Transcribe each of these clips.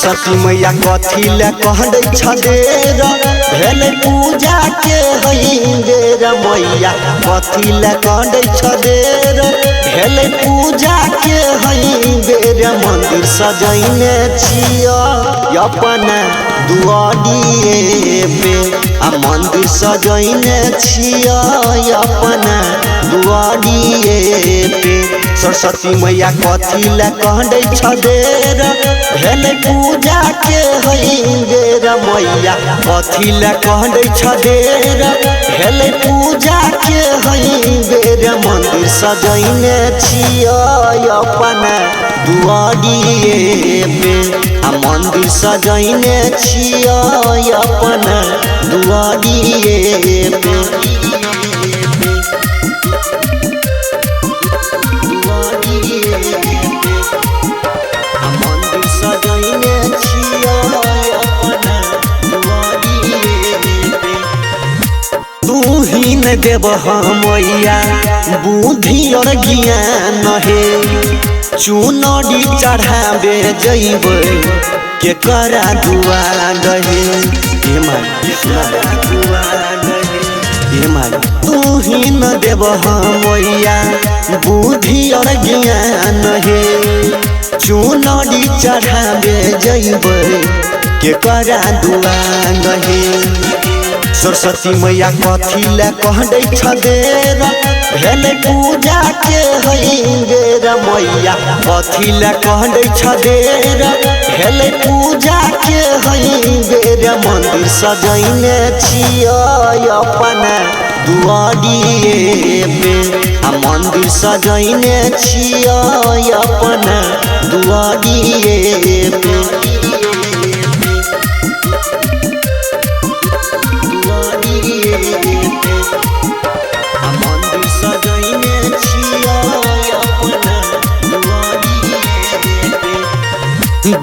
सरस्वती मैया कथी ले कह दे छदेर भेल पूजा के बेर मैया कथी ले कह दे छदेर भेल पूजा के बेर मंदिर सजैने छिया अपन दुआरिए पे आ मंदिर सजैने छिया अपन दुआरिए पे सरस्वती मैया कथी ले कह दे छदेर भेल पूजा के बेर मैया कथी ले कह दे छदेर भेल पूजा के बेर मंदिर सजैने छिया अपन दुआरिए पे आ मंदिर सजैने छिया अपन दुआरिए पे देव मैया बुद्धि और ज्ञान हे चुनरी चढ़ावे जइबे के करा दुआर तू ही न देव मैया बुद्धि और ज्ञान हे चुनरी चढ़ावे जइबे के करा दुआर सरस्वती मैया कथी ले कह दे छदेर भेल पूजा के बेर मैया कथी ले कह दे छदेर भेल पूजा के बेर मंदिर सजैने छिया अपन दुआरिए पे आ मंदिर सजैने छिया अपन दुआरिए पे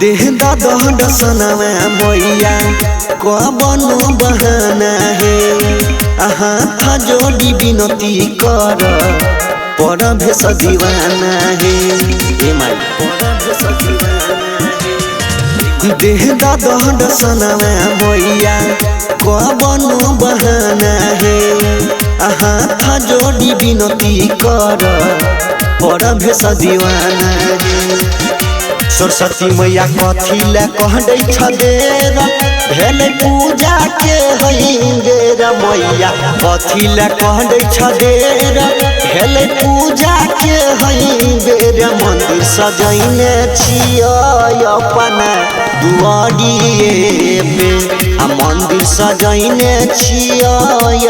देह दंड सनवा मैया कबनो बहाना है हाथ जोड़ी विनती कर पर भेष दीवाना है देह दंड सनवा मैया कबनो बहाना है हाथ जोड़ी विनती कर पर भेष दीवाना है सरस्वती मैया कथी ले कह दे छदेर भेल पूजा के बेर मैया कथी ले कह दे छदेर भेल पूजा के बेर मंदिर सजैने छिया अपन दुआरिए पे आ मंदिर सजैने छिया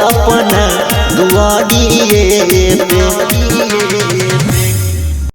अपन दुआरिए पे।